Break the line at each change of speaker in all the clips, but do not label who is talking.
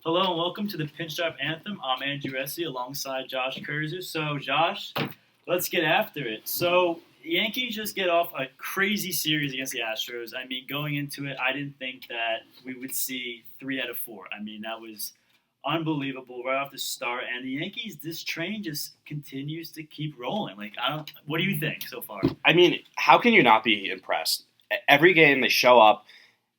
Hello and welcome to the Pinstripe Anthem. I'm Easse alongside Josh Kurzer. So, Josh, let's get after it. So, Yankees just get off a crazy series against the Astros. I mean, going into it, I didn't think that we would see 3 out of 4. I mean, that was unbelievable right off the start. And the Yankees, this train just continues to keep rolling. What do you think so far?
I mean, how can you not be impressed? Every game they show up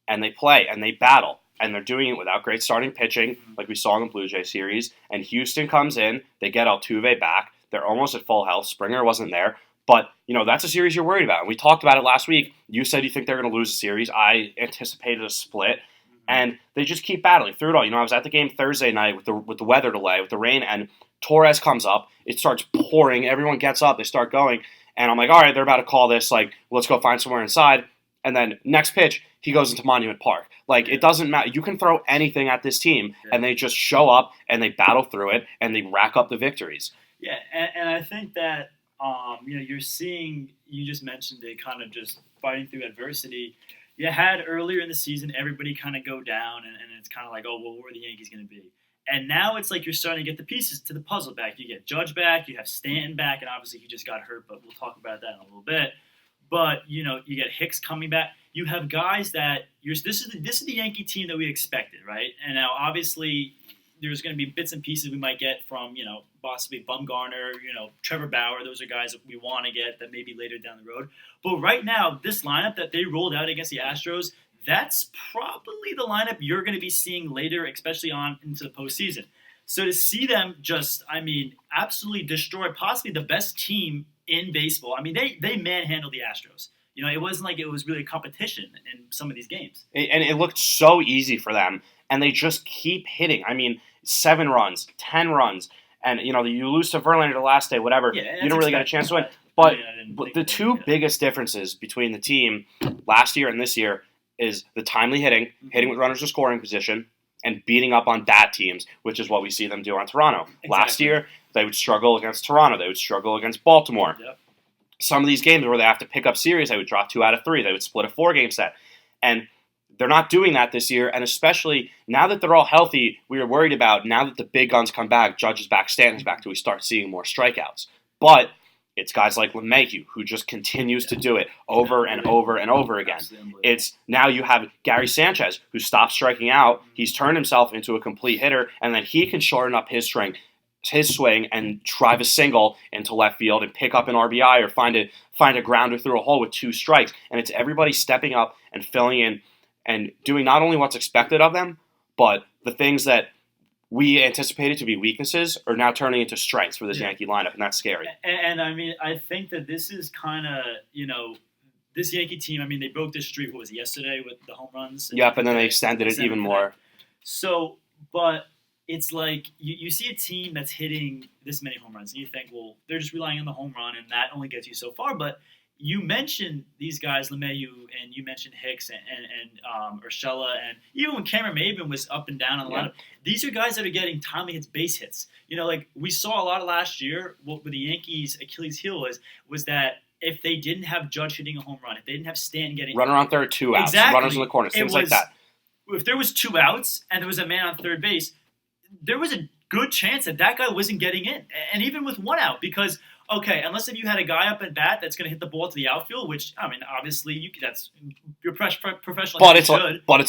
and they play and they battle. And they're doing it without great starting pitching, like we saw in the Blue Jay series. And Houston comes in, they get Altuve back. They're almost at full health. Springer wasn't there. But, that's a series you're worried about. And we talked about it last week. You said you think they're going to lose a series. I anticipated a split. And they just keep battling through it all. I was at the game Thursday night with the weather delay, with the rain, and Torres comes up. It starts pouring. Everyone gets up. They start going. And I'm like, all right, they're about to call this. Let's go find somewhere inside. And then next pitch, he goes into Monument Park. It doesn't matter. You can throw anything at this team, and they just show up, and they battle through it, and they rack up the victories.
Yeah, and I think that, you're seeing, you just mentioned it, kind of just fighting through adversity. You had earlier in the season everybody kind of go down, and it's kind of like, oh, well, where are the Yankees going to be? And now it's like you're starting to get the pieces to the puzzle back. You get Judge back, you have Stanton back, and obviously he just got hurt, but we'll talk about that in a little bit. But, you get Hicks coming back. You have guys that this is the Yankee team that we expected, right? And now, obviously, there's going to be bits and pieces we might get from, possibly Bumgarner, Trevor Bauer. Those are guys that we want to get that maybe later down the road. But right now, this lineup that they rolled out against the Astros, that's probably the lineup you're going to be seeing later, especially on into the postseason. So to see them just, absolutely destroy possibly the best team in baseball. They manhandled the Astros. It wasn't like it was really a competition in some of these games.
And it looked so easy for them, and they just keep hitting. 7 runs, 10 runs, and, you lose to Verlander the last day, whatever.
Yeah,
you don't really get a chance to win. But the two biggest differences between the team last year and this year is the timely hitting with runners in scoring position, and beating up on bad teams, which is what we see them do on Toronto. Exactly. Last year, they would struggle against Toronto. They would struggle against Baltimore.
Yep.
Some of these games where they have to pick up series, they would drop 2 out of 3. They would split a 4-game set. And they're not doing that this year, and especially now that they're all healthy, we are worried about now that the big guns come back, Judge is back, Stanton's back, do we start seeing more strikeouts? But it's guys like LeMahieu who just continues to do it over and over and over again. It's now you have Gary Sanchez who stopped striking out. He's turned himself into a complete hitter, and then he can shorten up his swing and drive a single into left field and pick up an RBI or find a grounder through a hole with 2 strikes. And it's everybody stepping up and filling in and doing not only what's expected of them, but the things that we anticipated to be weaknesses are now turning into strengths for this Yankee lineup, and that's scary.
And I think that this is kind of, this Yankee team, they broke this streak, what was it, yesterday with the home runs?
Yep, and then they extended it even more.
So, but it's like you see a team that's hitting this many home runs, and you think, well, they're just relying on the home run, and that only gets you so far. But you mentioned these guys, LeMahieu, and you mentioned Hicks and Urshela, and even when Cameron Maybin was up and down on the lineup, these are guys that are getting timely hits, base hits. We saw a lot of last year. What the Yankees' Achilles heel was that if they didn't have Judge hitting a home run, if they didn't have Stanton getting
runner on third, 2 outs,
exactly.
Runners in the corners, things like that.
If there was 2 outs and there was a man on third base, there was a good chance that guy wasn't getting in, and even with 1 out, because. Okay, unless if you had a guy up at bat that's going to hit the ball to the outfield, which obviously you're professional.
But it's a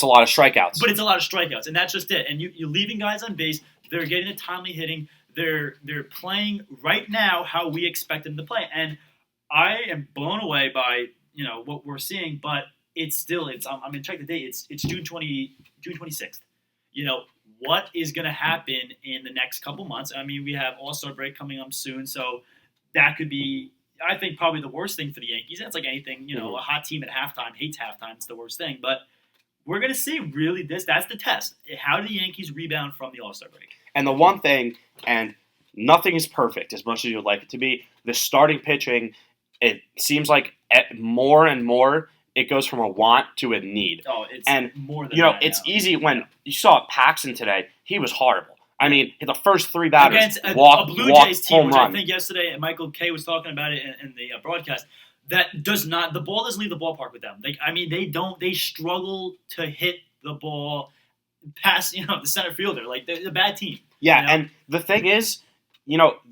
lot of strikeouts.
But it's a lot of strikeouts, and that's just it. And you're leaving guys on base. They're getting the timely hitting. They're playing right now how we expect them to play, and I am blown away by what we're seeing. But it's I'm going to check the date. It's June 26th. What is going to happen in the next couple months? We have All-Star break coming up soon, so. That could be, I think, probably the worst thing for the Yankees. That's like anything, a hot team at halftime hates halftime. It's the worst thing. But we're going to see really that's the test. How do the Yankees rebound from the All-Star break?
And the one thing, and nothing is perfect as much as you would like it to be, the starting pitching, it seems like more and more it goes from a want to a need.
Oh, it's more than
it's easy when you saw Paxton today. He was horrible. The first 3 batters
against
walked
a Blue Jays team,
home
which
run.
I think yesterday Michael Kay was talking about it in the broadcast. That the ball doesn't leave the ballpark with them. They struggle to hit the ball past the center fielder. Like they're a bad team.
Yeah,
you know?
and the thing is,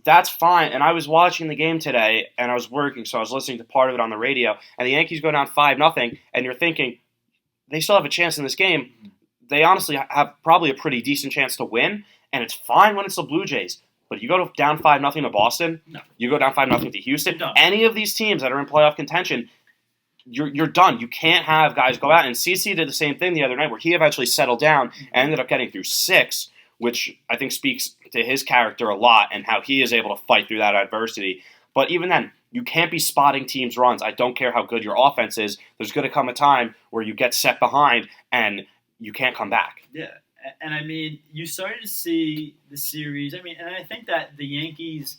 that's fine. And I was watching the game today, and I was working, so I was listening to part of it on the radio. And the Yankees go down 5-0, and you're thinking they still have a chance in this game. They honestly have probably a pretty decent chance to win, and it's fine when it's the Blue Jays. But you go down 5-0 to Boston,
No.
you go down 5-0 to Houston.
No.
Any of these teams that are in playoff contention, you're done. You can't have guys go out. And CC did the same thing the other night, where he eventually settled down and ended up getting through 6, which I think speaks to his character a lot and how he is able to fight through that adversity. But even then, you can't be spotting teams' runs. I don't care how good your offense is. There's going to come a time where you get set behind and you can't come back.
Yeah. And I mean, you started to see the series. I mean, and I think that the Yankees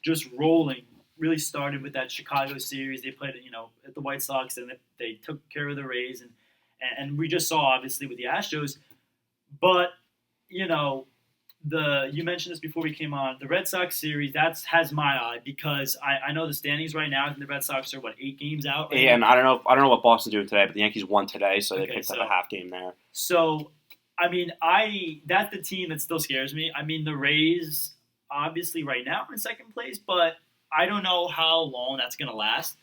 just rolling really started with that Chicago series. They played, at the White Sox, and they took care of the Rays, and we just saw obviously with the Astros. But you mentioned this before we came on. The Red Sox series has my eye because I know the standings right now. I think the Red Sox are 8 games out. Right
Yeah,
now?
and I don't know what Boston's doing today, but the Yankees won today, so they picked up a half game there.
So, I mean, that's the team that still scares me. I mean, the Rays obviously right now are in second place, but I don't know how long that's going to last.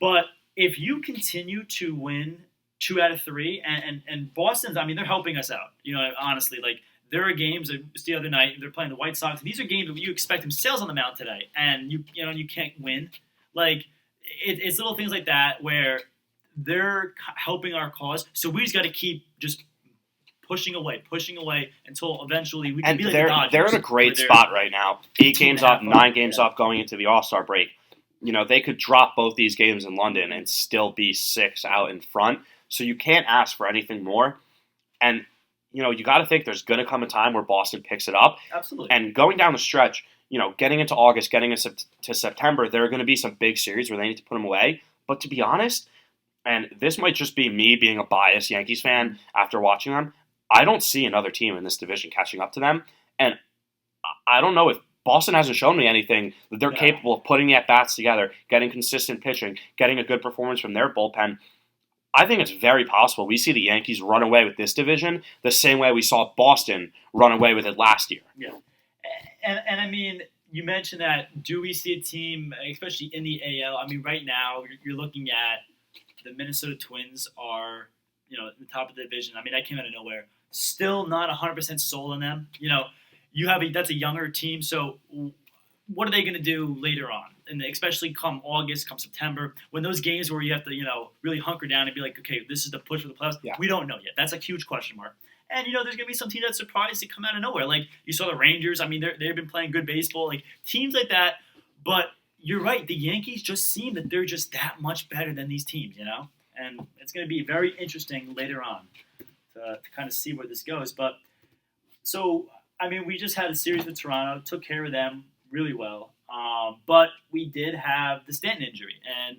But if you continue to win 2 out of 3, and Boston's, I mean, they're helping us out. Honestly, like there are games just the other night they're playing the White Sox. And these are games that you expect themselves on the mound today, and you can't win. Like it's little things like that where they're helping our cause. So we just got to keep just pushing away until eventually we can
And
be like the Dodgers.
they're in a great spot right now. 8 games up, 9 games up going into the All-Star break. They could drop both these games in London and still be 6 out in front. So you can't ask for anything more. And, you got to think there's going to come a time where Boston picks it up.
Absolutely.
And going down the stretch, getting into August, getting into September, there are going to be some big series where they need to put them away. But to be honest, and this might just be me being a biased Yankees fan after watching them, I don't see another team in this division catching up to them. And I don't know if Boston hasn't shown me anything that they're capable of putting the at-bats together, getting consistent pitching, getting a good performance from their bullpen. I think it's very possible we see the Yankees run away with this division the same way we saw Boston run away with it last year.
Yeah. And I mean, you mentioned that, do we see a team, especially in the AL? I mean, right now, you're looking at the Minnesota Twins are, at the top of the division. I mean, that came out of nowhere. Still not 100% sold on them. That's a younger team, so what are they going to do later on? And especially come August, come September, when those games where you have to, really hunker down and be like, okay, this is the push for the playoffs.
Yeah.
We don't know yet. That's a huge question mark. And, there's going to be some teams that surprise to come out of nowhere. Like, you saw the Rangers. I mean, they've been playing good baseball. Like, teams like that. But you're right. The Yankees just seem that they're just that much better than these teams, And it's going to be very interesting later on to kind of see where this goes. But, so, I mean, we just had a series with Toronto. Took care of them really well. But we did have the Stanton injury. And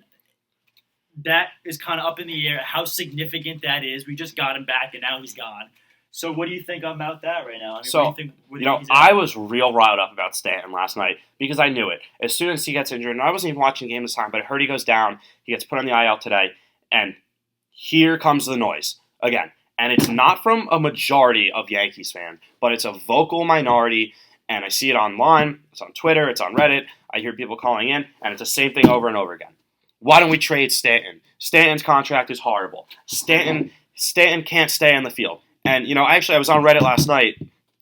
that is kind of up in the air, how significant that is. We just got him back, and now he's gone. So what do you think about that right now? I mean,
So,
what do you think,
I was real riled up about Stanton last night because I knew it. As soon as he gets injured, and I wasn't even watching the game this time, but I heard he goes down. He gets put on the IL today, and here comes the noise again. And it's not from a majority of Yankees fans, but it's a vocal minority, and I see it online. It's on Twitter. It's on Reddit. I hear people calling in, and it's the same thing over and over again. Why don't we trade Stanton? Stanton's contract is horrible. Stanton can't stay on the field. And, I was on Reddit last night,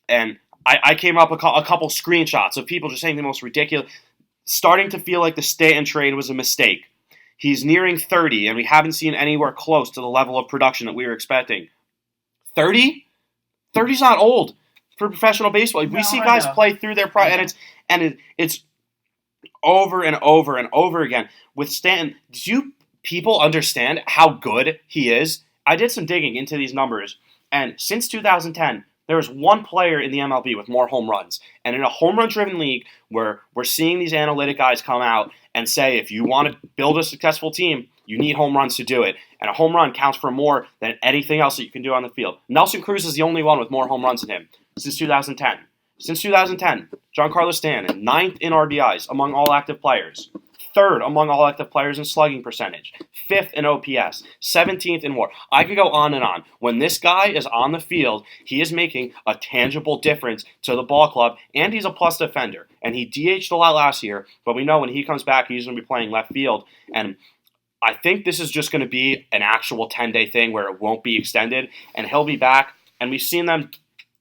and I came up a couple screenshots of people just saying the most ridiculous, starting to feel like the Stanton trade was a mistake. He's nearing 30, and we haven't seen anywhere close to the level of production that we were expecting. 30? 30's not old for professional baseball. We see guys play through their prime, and it's over and over and over again. With Stanton, do you people understand how good he is? I did some digging into these numbers. And since 2010, there is one player in the MLB with more home runs. And in a home run-driven league where we're seeing these analytic guys come out and say, if you want to build a successful team, you need home runs to do it. And a home run counts for more than anything else that you can do on the field. Nelson Cruz is the only one with more home runs than him since 2010. Since 2010, Giancarlo Stanton, 9th in RBIs among all active players. third among all active players in slugging percentage, fifth in OPS, 17th in WAR. I could go on and on. When this guy is on the field, he is making a tangible difference to the ball club, and he's a plus defender. And he DH'd a lot last year, but we know when he comes back, he's going to be playing left field. And I think this is just going to be an actual 10-day thing where it won't be extended, and he'll be back. And we've seen them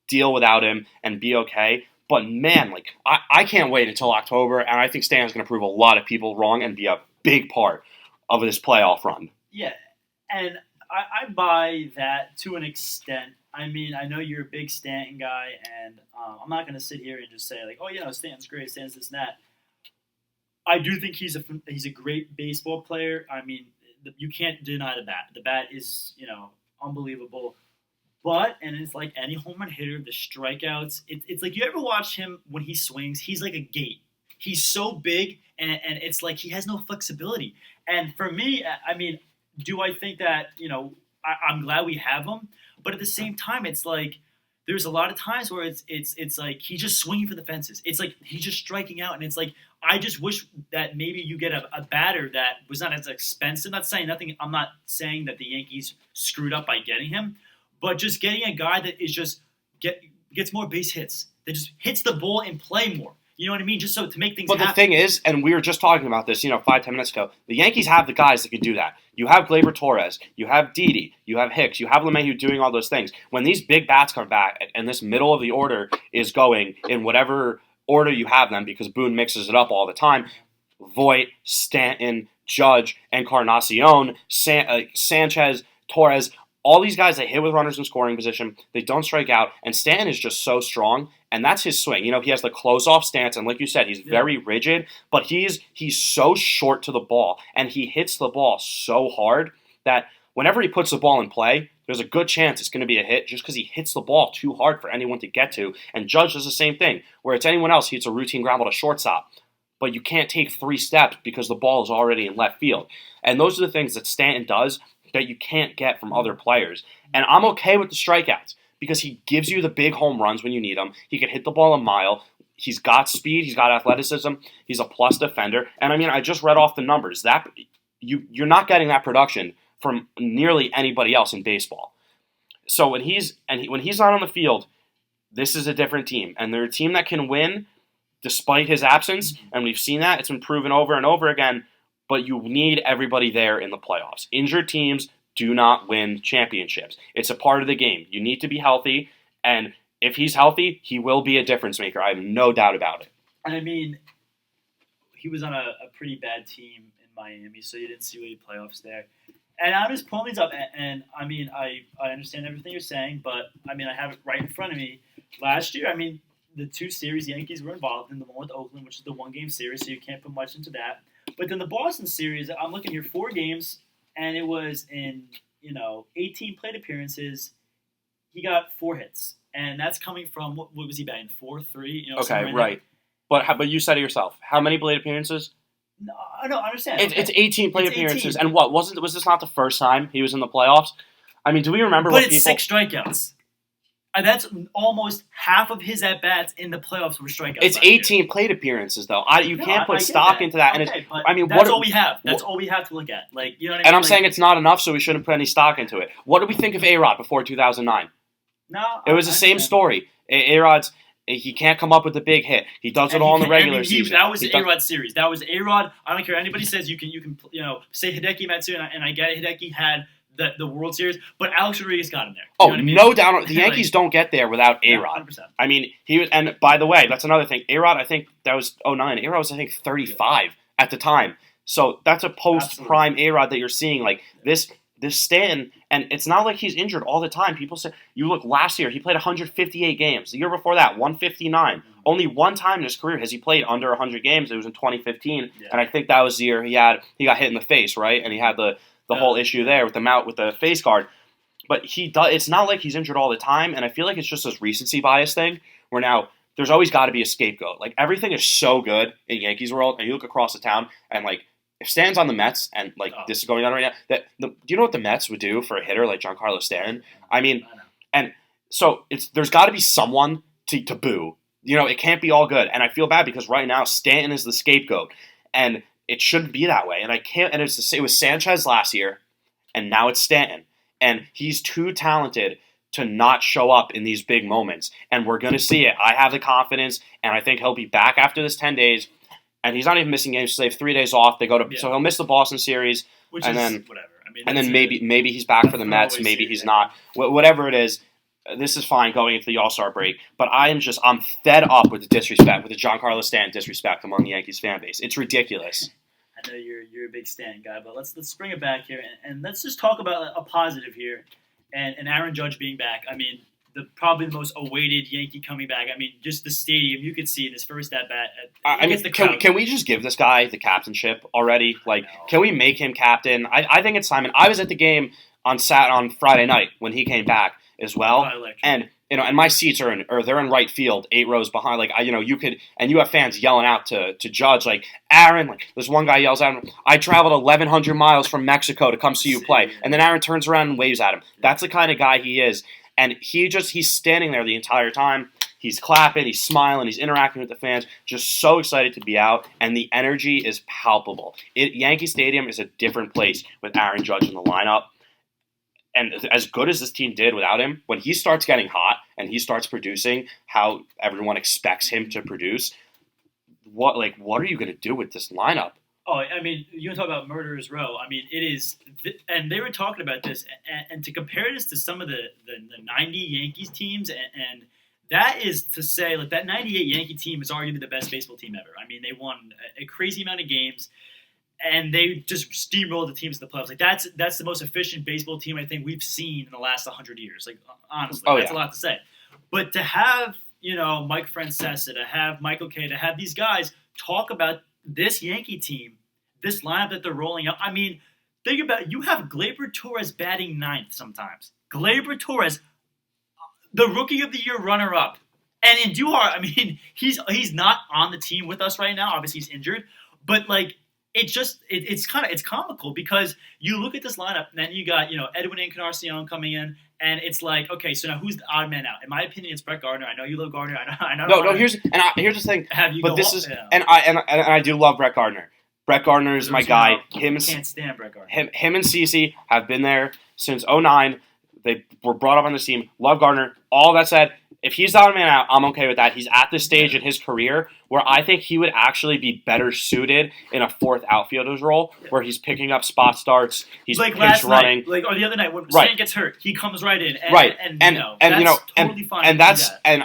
deal without him and be okay. But man, like I can't wait until October, and I think Stan's going to prove a lot of people wrong and be a big part of this playoff run.
Yeah, and I buy that to an extent. I mean, I know you're a big Stanton guy, and I'm not going to sit here and just say like, oh yeah, Stanton's great, Stanton's this and that. I do think he's a great baseball player. I mean, you can't deny the bat. The bat is unbelievable. But, and it's like any home run hitter, the strikeouts, it's like you ever watch him when he swings, he's like a gate. He's so big, and it's like he has no flexibility. And for me, I mean, do I think that, I'm glad we have him, but at the same time, it's like there's a lot of times where it's like he's just swinging for the fences. It's like he's just striking out, and it's like I just wish that maybe you get a batter that was not as expensive. I'm not saying that the Yankees screwed up by getting him. But just getting a guy that is just gets more base hits, that just hits the ball and play more. You know what I mean? Just so to make things happen.
But the thing is, and we were just talking about this, 5-10 minutes ago, the Yankees have the guys that can do that. You have Gleyber Torres, you have Didi, you have Hicks, you have LeMahieu doing all those things. When these big bats come back and this middle of the order is going in whatever order you have them, because Boone mixes it up all the time, Voit, Stanton, Judge, Encarnacion, Sanchez, Torres, all these guys that hit with runners in scoring position, they don't strike out, and Stanton is just so strong, and that's his swing. He has the close-off stance, and like you said, he's very rigid, but he's so short to the ball, and he hits the ball so hard that whenever he puts the ball in play, there's a good chance it's going to be a hit just because he hits the ball too hard for anyone to get to, and Judge does the same thing, where it's anyone else, he hits a routine ground ball to shortstop, but you can't take 3 steps because the ball is already in left field. And those are the things that Stanton does that you can't get from other players. And I'm okay with the strikeouts because he gives you the big home runs when you need them. He can hit the ball a mile. He's got speed. He's got athleticism. He's a plus defender. And I mean, I just read off the numbers. That you're not getting that production from nearly anybody else in baseball. So when he's not on the field, this is a different team. And they're a team that can win despite his absence. And we've seen that. It's been proven over and over again. But you need everybody there in the playoffs. Injured teams do not win championships. It's a part of the game. You need to be healthy, and if he's healthy, he will be a difference maker. I have no doubt about it.
And I mean, he was on a pretty bad team in Miami, so you didn't see any playoffs there. And I'm just pulling these up, and I mean, I understand everything you're saying, but I mean, I have it right in front of me. Last year, I mean, the 2 series the Yankees were involved in, the one with Oakland, which is the 1-game series, so you can't put much into that. But then the Boston series, I'm looking here, 4 games, and it was in 18 plate appearances. He got 4 hits, and that's coming from what was he batting 4-3?
Okay, right. But you said it yourself. How many plate appearances?
No, I understand.
It's 18 plate appearances, 18. And was this not the first time he was in the playoffs? I mean, do we remember?
But it's 6 strikeouts. That's almost half of his at-bats in the playoffs were strikeouts.
It's 18 plate appearances, though. You can't put stock into that.
Okay, and that's all we have. That's all we have to look at. Like, you know what I mean?
And I'm saying it's not enough, so we shouldn't put any stock into it. What did we think of A-Rod before 2009?
No,
it was the same story. A-Rod's he can't come up with a big hit. He does it all in the regular season.
That was the A-Rod series. That was A-Rod. I don't care what anybody says. You can say Hideki Matsui, and I get it. Hideki had the World Series, but Alex Rodriguez got him there.
You know what I mean? No doubt. The Yankees don't get there without A-Rod.
100%.
I mean, he was, and by the way, that's another thing. A-Rod, I think that was 2009. A-Rod was, I think, 35 at the time. So that's a post-prime A-Rod that you're seeing. Like this Stanton, and it's not like he's injured all the time. People say, you look last year, he played 158 games. The year before that, 159. Mm-hmm. Only one time in his career has he played under 100 games. It was in 2015, and I think that was the year he got hit in the face, right? And he had the whole issue there with the face guard. But it's not like he's injured all the time, and I feel like it's just this recency bias thing where now there's always got to be a scapegoat. Like, everything is so good in Yankees world, and you look across the town, and, like, if Stanton's on the Mets, and, like, this is going on right now, do you know what the Mets would do for a hitter like Giancarlo Stanton? I mean, and so there's got to be someone to boo. You know, it can't be all good, and I feel bad because right now Stanton is the scapegoat, and it shouldn't be that way. And I can't. And it was Sanchez last year, and now it's Stanton, and he's too talented to not show up in these big moments. And we're gonna see it. I have the confidence, and I think he'll be back after this 10 days. And he's not even missing games. So they have 3 days off. They go to so he'll miss the Boston series,
which
and
is
then
whatever. I mean,
and then maybe he's back for the Mets. Maybe he's not. Whatever it is, this is fine going into the All-Star break. But I'm fed up with the disrespect, with the Giancarlo Stanton disrespect among the Yankees fan base. It's ridiculous.
I know you're a big Stanton guy, but let's bring it back here and let's just talk about a positive here, and Aaron Judge being back. I mean, probably the most awaited Yankee coming back. I mean, just the stadium, you could see in his first at bat.
Can we just give this guy the captainship already? Like, can we make him captain? I think it's time. And I was at the game on Friday night when he came back as well, and my seats they're in right field, 8 rows behind. Like, you have fans yelling out to Judge, like, Aaron, like this one guy yells at him, I traveled 1,100 miles from Mexico to come see you play, and then Aaron turns around and waves at him. That's the kind of guy he is. And he's standing there the entire time. He's clapping, he's smiling, he's interacting with the fans. Just so excited to be out, and the energy is palpable. Yankee Stadium is a different place with Aaron Judge in the lineup. And as good as this team did without him, when he starts getting hot and he starts producing how everyone expects him to produce, what are you going to do with this lineup?
Oh, I mean, you want to talk about Murderer's Row. I mean, it is, and they were talking about this, and to compare this to some of the 90 Yankees teams, and that is to say, like, that 98 Yankee team is arguably the best baseball team ever. I mean, they won a crazy amount of games, and they just steamrolled the teams in the playoffs. Like, that's the most efficient baseball team I think we've seen in the last 100 years. Like, honestly, that's a lot to say. But to have, Mike Francesa, to have Michael Kay, to have these guys talk about this Yankee team, this lineup that they're rolling up. I mean, think about it. You have Gleyber Torres batting 9th sometimes. Gleyber Torres, the Rookie of the Year runner-up. And in Duhar, I mean, he's not on the team with us right now. Obviously, he's injured. But, like, it's comical because you look at this lineup, and then you got, Edwin Encarnacion coming in, and it's like, okay, so now who's the odd man out? In my opinion, it's Brett Gardner. I know you love Gardner. I know.
No. Here's the thing. I do love Brett Gardner. Brett Gardner is my guy.
Can't stand Brett Gardner.
Him and Easse have been there since 2009. They were brought up on this team. Love Gardner. All that said, if he's the odd man out, I'm okay with that. He's at this stage in his career where I think he would actually be better suited in a 4th outfielder's role, where he's picking up spot starts, he's
like
pinch running,
or the other night when Stan gets hurt, he comes right in, totally fine.
And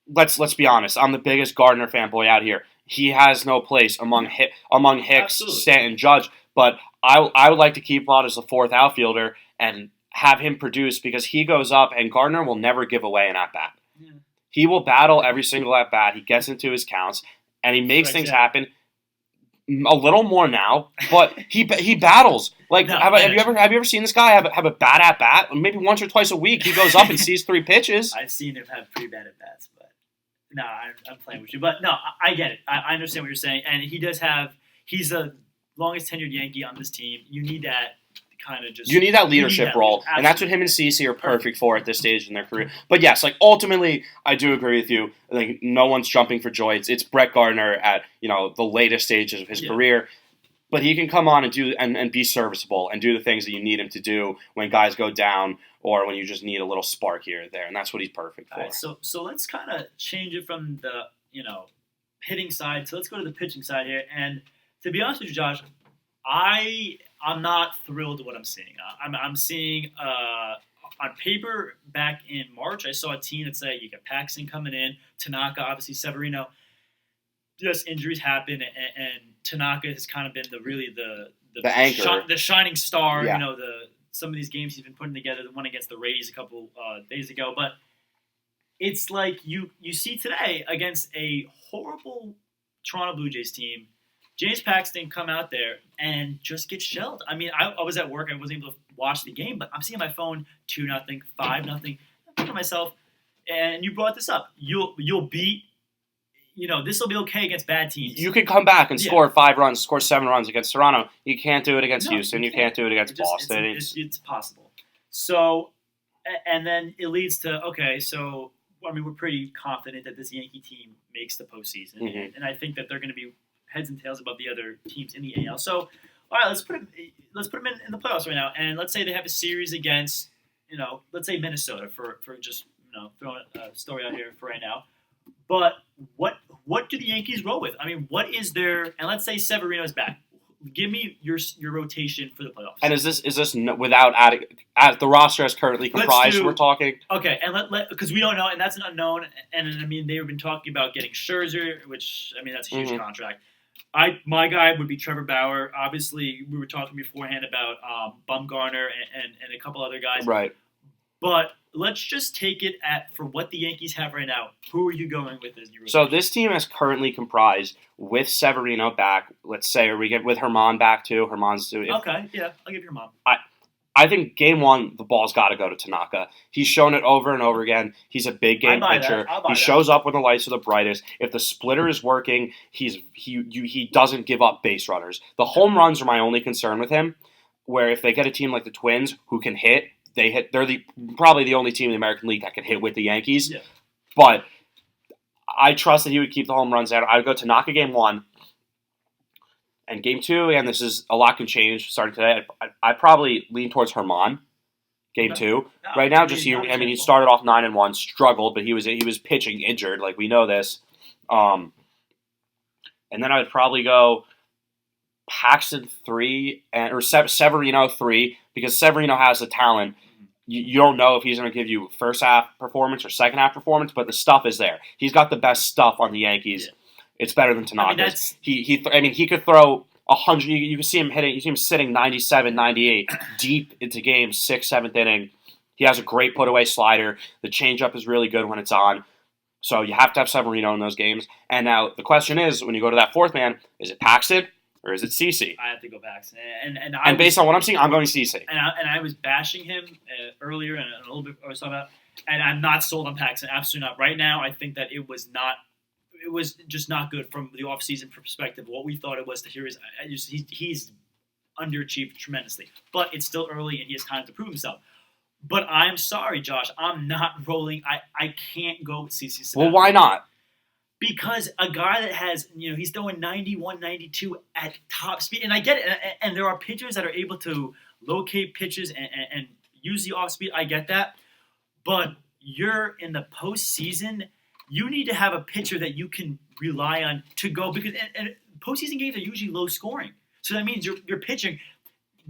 let's be honest, I'm the biggest Gardner fanboy out here. He has no place among Hicks,
Absolutely.
Stanton, Judge, but I would like to keep him on as the 4th outfielder and have him produce, because he goes up and Gardner will never give away an at-bat. Yeah. He will battle every single at-bat. He gets into his counts, and he makes things happen a little more now, but he battles. Like, have you ever seen this guy have a bad at-bat? Maybe once or twice a week he goes up and sees 3 pitches.
I've seen him have pretty bad at-bats, but no, I'm playing with you. But no, I get it. I understand what you're saying, and he's the longest tenured Yankee on this team. You need that.
You need that leadership role, and that's what him and Easse are perfect for at this stage in their career. But yes, like, ultimately, I do agree with you. Like, no one's jumping for joy. It's Brett Gardner at the latest stages of his career, but he can come on and do and be serviceable and do the things that you need him to do when guys go down or when you just need a little spark here or there, and that's what he's perfect for.
Right, so let's kind of change it from the hitting side. So let's go to the pitching side here. And to be honest with you, Josh, I'm not thrilled with what I'm seeing. I'm seeing on paper back in March, I saw a team that said you got Paxton coming in, Tanaka, obviously Severino. Just injuries happen, and Tanaka has kind of been the
anchor,
the shining star.
Yeah.
Some of these games he's been putting together. The one against the Rays a couple days ago, but it's like you see today against a horrible Toronto Blue Jays team. James Paxton come out there and just get shelled. I mean, I was at work. I wasn't able to watch the game, but I'm seeing my phone 2-0, 5-0. I'm thinking to myself, and you brought this up. You'll beat. This will be okay against bad teams.
You can come back and score 5 runs, score 7 runs against Toronto. You can't do it against Houston. You can't do it against Boston.
It's possible. So, and then it leads to, okay, so, I mean, we're pretty confident that this Yankee team makes the postseason.
Mm-hmm.
And I think that they're going to be heads and tails above the other teams in the AL. So, all right, let's put them in the playoffs right now, and let's say they have a series against, let's say Minnesota for just throwing a story out here for right now. But what do the Yankees roll with? I mean, what is their, and let's say Severino's back. Give me your rotation for the playoffs.
And is this without adding the roster as currently comprised? We're talking.
Okay, and because we don't know, and that's an unknown. And I mean, they've been talking about getting Scherzer, which I mean that's a huge contract. My guy would be Trevor Bauer. Obviously, we were talking beforehand about Bumgarner and a couple other guys.
Right.
But let's just take it for what the Yankees have right now. Who are you going with as your rotation?
So this team is currently comprised with Severino back. Let's say, or we get with Herman back too. Herman's doing.
Okay, yeah, I'll give you Herman.
I think game one, the ball's got to go to Tanaka. He's shown it over and over again. He's a big game pitcher. He shows up when the lights are the brightest. If the splitter is working, he doesn't give up base runners. The home runs are my only concern with him. Where if they get a team like the Twins who can hit, they hit. They're probably the only team in the American League that can hit with the Yankees.
Yeah.
But I trust that he would keep the home runs down. I would go Tanaka game one. And game two, again, a lot can change starting today. I'd probably lean towards Herman. Game two, right now, he started off 9-1, struggled, but he was pitching injured, like we know this. And then I would probably go Paxton 3 or Severino 3 because Severino has the talent. You don't know if he's going to give you first half performance or second half performance, but the stuff is there. He's got the best stuff on the Yankees. Yeah. It's better than Tanaka's. He could throw 100. You can see him hitting. You see him sitting 97, 98 deep into games, 6th, 7th inning. He has a great put away slider. The changeup is really good when it's on. So you have to have Severino in those games. And now the question is, when you go to that fourth man, is it Paxton or is it Easse?
I have to go Paxton.
And based on what I'm seeing, I'm going Easse.
And I was bashing him earlier and a little bit I was talking about, and I'm not sold on Paxton. Absolutely not. Right now, I think that it was just not good from the offseason perspective. What we thought it was to hear is he's underachieved tremendously. But it's still early and he has time to prove himself. But I'm sorry, Josh. I'm not rolling. I can't go with Easse.
Well, why not?
Because a guy that has, he's throwing 91, 92 at top speed. And I get it. And there are pitchers that are able to locate pitches and use the off speed. I get that. But you're in the postseason. You need to have a pitcher that you can rely on to go because and postseason games are usually low scoring. So that means you're pitching.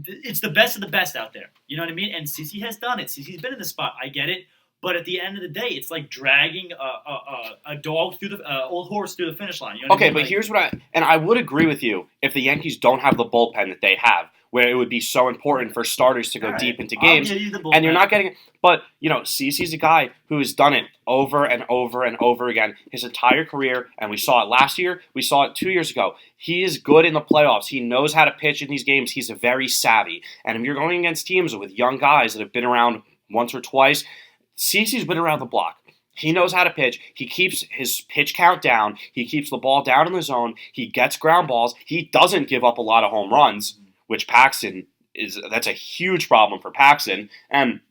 It's the best of the best out there. You know what I mean? And Easse has done it. Easse's been in the spot. I get it. But at the end of the day, it's like dragging a dog through the old horse through the finish line. You know what I mean?
But here's what I would agree with you if the Yankees don't have the bullpen that they have, where it would be so important for starters to go deep into games, and you're not getting it. But Easse's a guy who has done it over and over and over again his entire career, and we saw it last year. We saw it 2 years ago. He is good in the playoffs. He knows how to pitch in these games. He's very savvy, and if you're going against teams with young guys that have been around once or twice. Easse's been around the block. He knows how to pitch. He keeps his pitch count down. He keeps the ball down in the zone. He gets ground balls. He doesn't give up a lot of home runs, which that's a huge problem for Paxton. And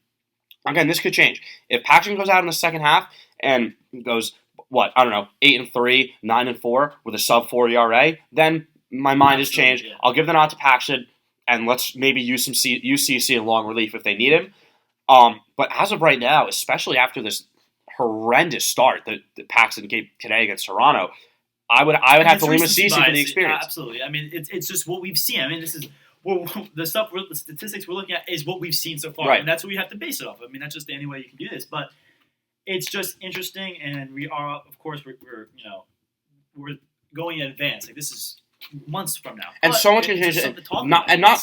again, this could change. If Paxton goes out in the second half and goes, 8-3, 9-4 with a sub-4 ERA, then my mind has changed. Yeah. I'll give the nod to Paxton, and let's maybe use Easse in long relief if they need him. But as of right now, especially after this horrendous start that Paxton gave today against Toronto, I would have to lean with Easse for the experience.
Absolutely. I mean, it's just what we've seen. I mean, this is the statistics we're looking at is what we've seen so far,
right.
And that's what we have to base it off. I mean, that's just the only way you can do this. But it's just interesting, and we are, of course, we're going in advance. Like this is months from now,
and so much can change.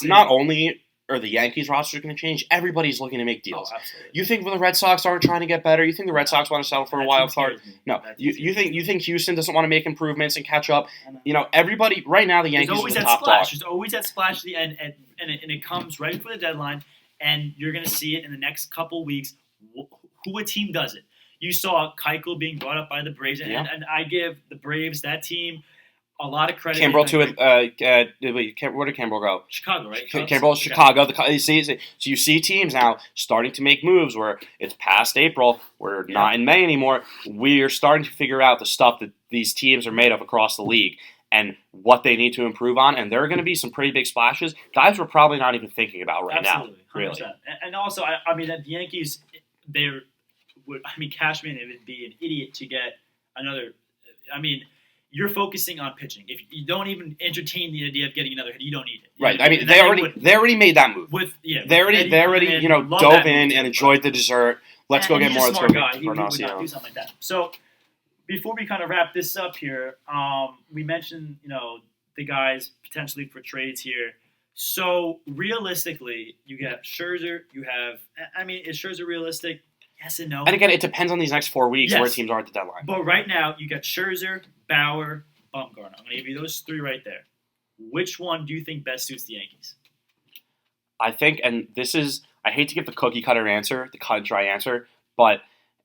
Not only. Or the Yankees roster is going to change. Everybody's looking to make deals.
Oh, absolutely.
You think the Red Sox aren't trying to get better? You think the Red Sox want to settle for a wild card? No. You think Houston doesn't want to make improvements and catch up? Everybody right now the Yankees are the top dog.
There's always that splash at the end, and it comes right before the deadline, and you're going to see it in the next couple weeks. Who a team does it? You saw Keuchel being brought up by the Braves, and I give the Braves that team a lot of credit.
Kimbrel where did Kimbrel go?
Chicago, right?
Kimbrel, Chicago. So you see teams now starting to make moves where it's past April. We're not in May anymore. We are starting to figure out the stuff that these teams are made of across the league. and what they need to improve on, and there are going to be some pretty big splashes. Guys we're probably not even thinking about right now. Really.
And also, I mean, the Yankees, Cashman, it would be an idiot to get another. I mean, you're focusing on pitching. If you don't even entertain the idea of getting another hit, you don't need it.
Right. I mean, they already made that move. They already dove in and enjoyed the dessert. Let's go get more. Let's go get
He would not do something like that. So before we kind of wrap this up here, we mentioned the guys potentially for trades here. So realistically, you get Scherzer. Is Scherzer realistic? Yes and no.
And again, it depends on these next 4 weeks where teams are at the deadline.
But right now, you got Scherzer, Bauer, Bumgarner. I'm going to give you those three right there. Which one do you think best suits the Yankees?
I think, and this is, I hate to give the cookie cutter answer, the cut and dry answer, but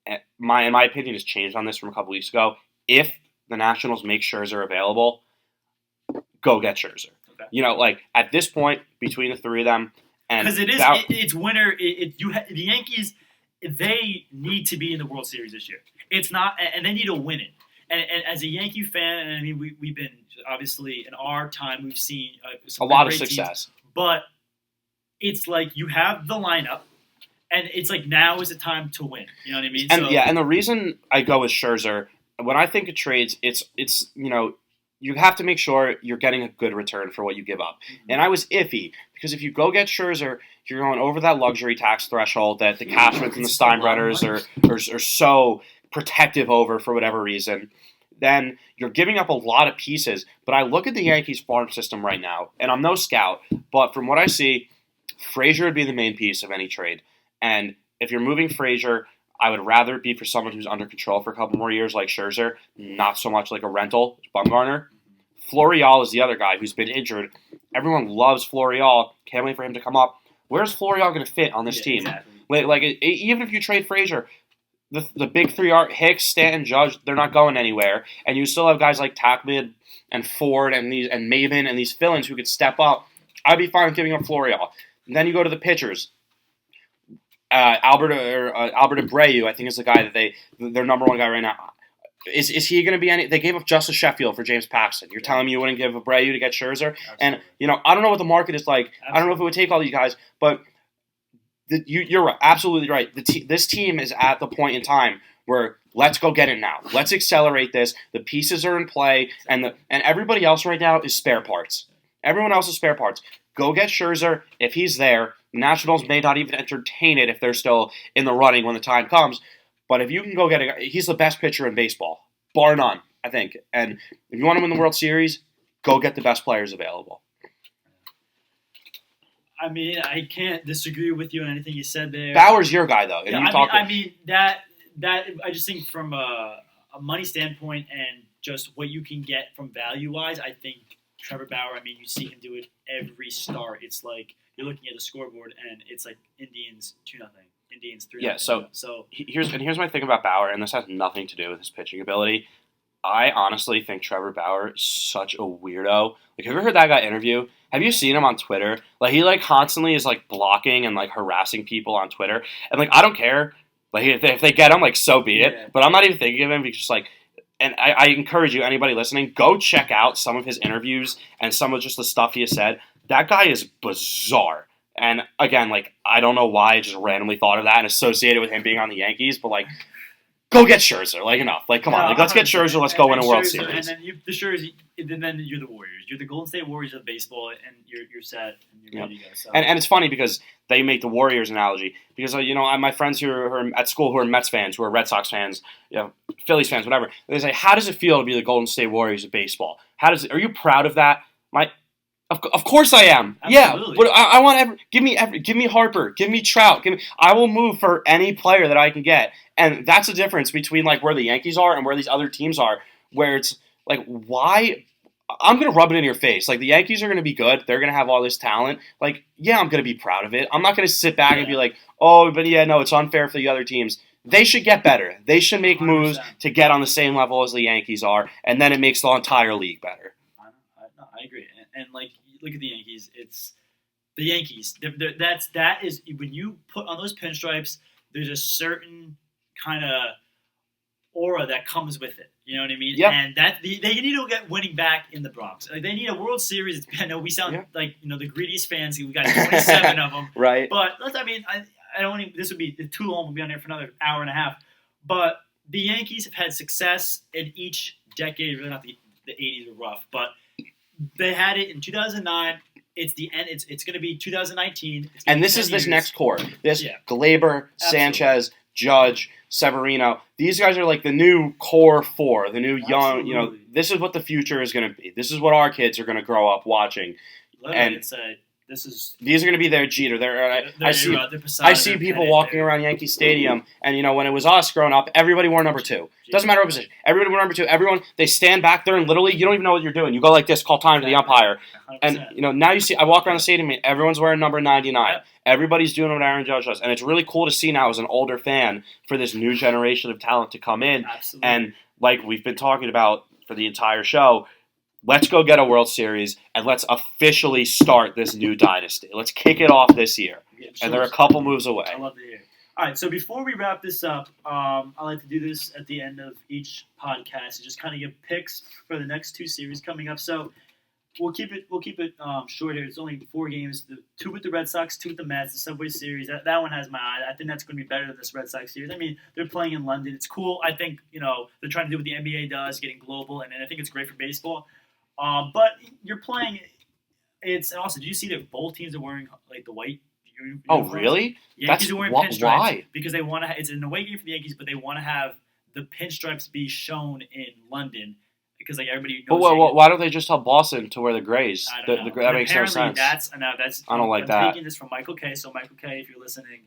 in my opinion has changed on this from a couple weeks ago. If the Nationals make Scherzer available, go get Scherzer. Okay. At this point, between the three of them, and
because it's winter. The Yankees, they need to be in the World Series this year. It's not, and they need to win it. And as a Yankee fan, and I mean, we've been obviously in our time, we've seen
a lot of success.
Teams, but it's like you have the lineup, and it's like now is the time to win. You know what I mean?
And the reason I go with Scherzer, when I think of trades, it's you have to make sure you're getting a good return for what you give up. Mm-hmm. And I was iffy because if you go get Scherzer, you're going over that luxury tax threshold that the Cashmans and the Steinbrenners are so protective over for whatever reason. Then you're giving up a lot of pieces. But I look at the Yankees farm system right now, and I'm no scout, but from what I see, Frazier would be the main piece of any trade. And if you're moving Frazier, I would rather it be for someone who's under control for a couple more years like Scherzer, not so much like a rental, Bumgarner. Florial is the other guy who's been injured. Everyone loves Florial. Can't wait for him to come up. Where's Florial going to fit on this team? Exactly. Even if you trade Frazier, the big three are Hicks, Stanton, Judge. They're not going anywhere, and you still have guys like Tachman and Ford and Maven and these fill-ins who could step up. I'd be fine with giving up Florial. And then you go to the pitchers. Albert Abreu, I think, is the guy that their number one guy right now. Is he going to be any? They gave up Justice Sheffield for James Paxton. You're telling me you wouldn't give Abreu to get Scherzer? Absolutely. And I don't know what the market is like. Absolutely. I don't know if it would take all these guys, but you're right, absolutely right. This team is at the point in time where let's go get it now. Let's accelerate this. The pieces are in play, and everybody else right now is spare parts. Everyone else is spare parts. Go get Scherzer if he's there. The Nationals may not even entertain it if they're still in the running when the time comes. But if you can go get he's the best pitcher in baseball, bar none, I think. And if you want to win the World Series, go get the best players available.
I mean, I can't disagree with you on anything you said there.
Bauer's your guy, though.
Yeah, I just think from a money standpoint and just what you can get from value-wise, I think Trevor Bauer, I mean, you see him do it every start. It's like you're looking at the scoreboard, and it's like Indians 2-0. Indians 3-0.
Yeah, so here's my thing about Bauer, and this has nothing to do with his pitching ability. I honestly think Trevor Bauer is such a weirdo. Like, have you ever heard that guy interview? Have you seen him on Twitter? Like, he constantly is blocking and harassing people on Twitter, and I don't care. Like, if they get him, so be it. Yeah. But I'm not even thinking of him because and I encourage you, anybody listening, go check out some of his interviews and some of just the stuff he has said. That guy is bizarre. And again, I don't know why I just randomly thought of that and associated with him being on the Yankees, but go get Scherzer. Enough. Come on. Let's get Scherzer. Let's go win a World Series.
And then you're the Warriors. You're the Golden State Warriors of baseball, and you're set and you're ready to go. So.
And it's funny because they make the Warriors analogy because my friends who are at school who are Mets fans, who are Red Sox fans, Phillies fans, whatever. They say, "How does it feel to be the Golden State Warriors of baseball? Are you proud of that?" Of course I am.
Absolutely.
Yeah, but I want give me Harper, give me Trout, I will move for any player that I can get, and that's the difference between where the Yankees are and where these other teams are, where it's why I'm gonna rub it in your face. The Yankees are gonna be good, they're gonna have all this talent. Yeah, I'm gonna be proud of it. I'm not gonna sit back and be oh, but no, it's unfair for the other teams. They should get better. They should make 100%. Moves to get on the same level as the Yankees are, and then it makes the entire league better.
I agree. And look at the Yankees. It's the Yankees. That is when you put on those pinstripes. There's a certain kind of aura that comes with it. You know what I mean?
Yeah.
And that they need to get winning back in the Bronx. Like, they need a World Series. I know we sound like the greediest fans. We got 27 of them,
right?
But I don't even. This would be too long. We'll be on there for another hour and a half. But the Yankees have had success in each decade. Really, not the 80s were rough, but they had it in 2009. It's the end. It's going to be 2019.
And this is this next core. This Glaber, Sanchez, Judge, Severino. These guys are like the new core four, the new young. You know, this is what the future is going to be. This is what our kids are going to grow up watching.
Literally,
these are going to be their Jeter. I see people walking around Yankee Stadium, and when it was us growing up, everybody wore number 2. Doesn't matter what position. Everybody wore number 2. Everyone, they stand back there and literally you don't even know what you're doing. You go like this, call time to the umpire,
100%.
and now you see. I walk around the stadium, and everyone's wearing number 99. Yep. Everybody's doing what Aaron Judge does, and it's really cool to see now as an older fan for this new generation of talent to come in.
Absolutely.
And like we've been talking about for the entire show. Let's go get a World Series, and let's officially start this new dynasty. Let's kick it off this year. Yeah, and they're a couple moves away.
I love to hear. All right, so before we wrap this up, I like to do this at the end of each podcast and just kind of give picks for the next 2 series coming up. So we'll keep it short here. It's only 4 games: 2 with the Red Sox, 2 with the Mets. The Subway Series that one has my eye. I think that's going to be better than this Red Sox series. I mean, they're playing in London. It's cool. I think they're trying to do what the NBA does, getting global, and I think it's great for baseball. But you're playing. It's also. Do you see that both teams are wearing like the white?
Oh, really?
Yankees are wearing pinstripes. Why? Because they want to. It's an away game for the Yankees, but they want to have the pinstripes be shown in London because like everybody knows.
But why don't they just tell Boston to wear the grays?
I don't know.
That makes no sense.
That's
I don't like that.
I'm taking this from Michael K. So Michael K, if you're listening,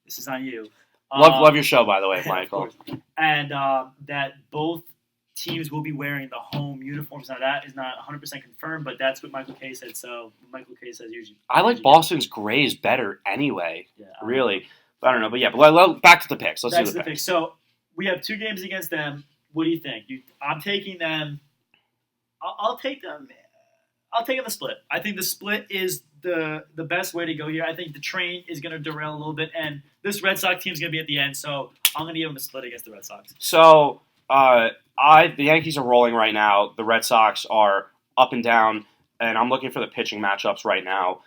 this is on you.
Love your show, by the way, Michael.
And that both teams will be wearing the home uniforms. Now that is not 100% confirmed, but that's what Michael K said. So Michael K says usually.
I like Boston's grays better anyway. Yeah, really. I don't know, but yeah. But back to the picks. Let's do the picks.
So we have 2 games against them. What do you think? I'm taking them. I'll take them. I'll take them the split. I think the split is the best way to go here. I think the train is going to derail a little bit, and this Red Sox team is going to be at the end. So I'm going to give them a split against the Red Sox.
So. The Yankees are rolling right now. The Red Sox are up and down, and I'm looking for the pitching matchups right now,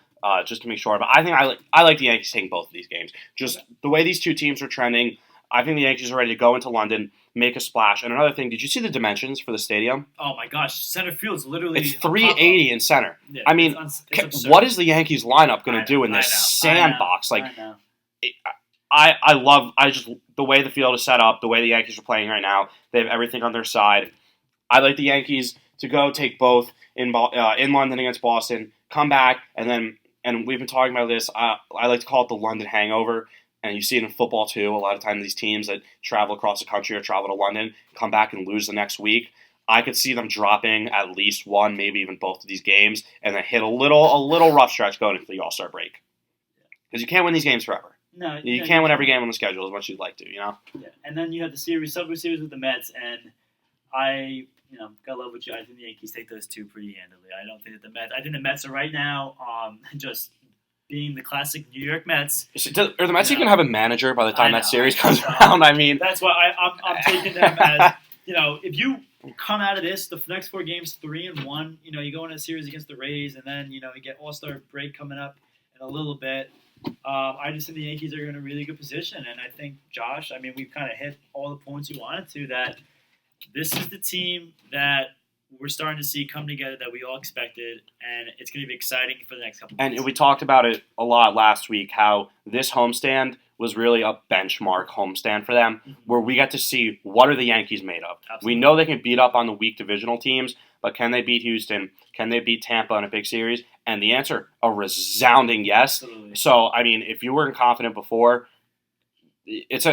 just to make sure. But I think I like the Yankees taking both of these games. Just the way these 2 teams are trending, I think the Yankees are ready to go into London, make a splash. And another thing, did you see the dimensions for the stadium?
Oh my gosh, center field's literally
it's 380 in center.
Yeah,
I mean, what is the Yankees lineup going to do in this sandbox? Like, I just the way the field is set up, the way the Yankees are playing right now. They have everything on their side. I like the Yankees to go take both in London against Boston, come back, and we've been talking about this. I like to call it the London hangover, and you see it in football too. A lot of times these teams that travel across the country or travel to London come back and lose the next week. I could see them dropping at least one, maybe even both of these games, and then hit a little rough stretch going into the All-Star break. Because you can't win these games forever.
No,
you can't win every game on the schedule as much as you'd like to,
Yeah, and then you have the Subway Series with the Mets, and I gotta love what I think the Yankees take those 2 pretty handily. I don't think that the Mets. I think the Mets are right now just being the classic New York Mets.
Are the Mets even have a manager by the time that series comes around? I mean,
that's why I'm taking them as if you come out of this the next 4 games 3-1, you go in a series against the Rays, and then you get All-Star break coming up in a little bit. I just think the Yankees are in a really good position, and I think, Josh, we've kind of hit all the points we wanted to, that this is the team that we're starting to see come together that we all expected, and it's going to be exciting for the next couple months.
And we talked about it a lot last week, how this homestand was really a benchmark homestand for them, where we got to see what are the Yankees made of.
Absolutely.
We know they can beat up on the weak divisional teams, but can they beat Houston? Can they beat Tampa in a big series? And the answer, a resounding yes.
Absolutely.
So, if you weren't confident before,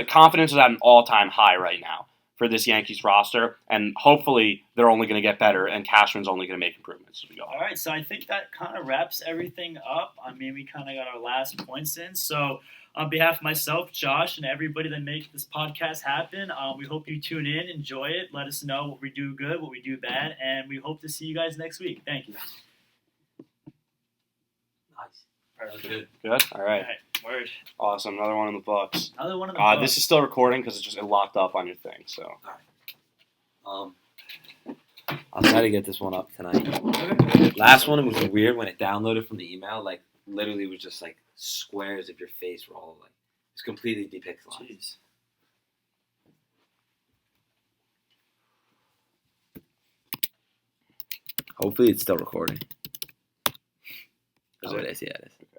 confidence is at an all-time high right now for this Yankees roster, and hopefully they're only going to get better, and Cashman's only going to make improvements as we go.
All right, so I think that kind of wraps everything up. We kind of got our last points in. So on behalf of myself, Josh, and everybody that makes this podcast happen, we hope you tune in, enjoy it, let us know what we do good, what we do bad, and we hope to see you guys next week. Thank you.
Nice.
Good.
Good? All right.
All right. Word.
Awesome. Another one in the books.
Another one in the books.
This is still recording because it locked up on your thing. So.
I'll try to get this one up tonight. Last one was weird when it downloaded from the email. Like literally, it was just like squares of your face were all like it's completely depixelized.
Jeez.
Hopefully, it's still recording.
Is
Oh,
it?
it is. Yeah, it is.
Okay.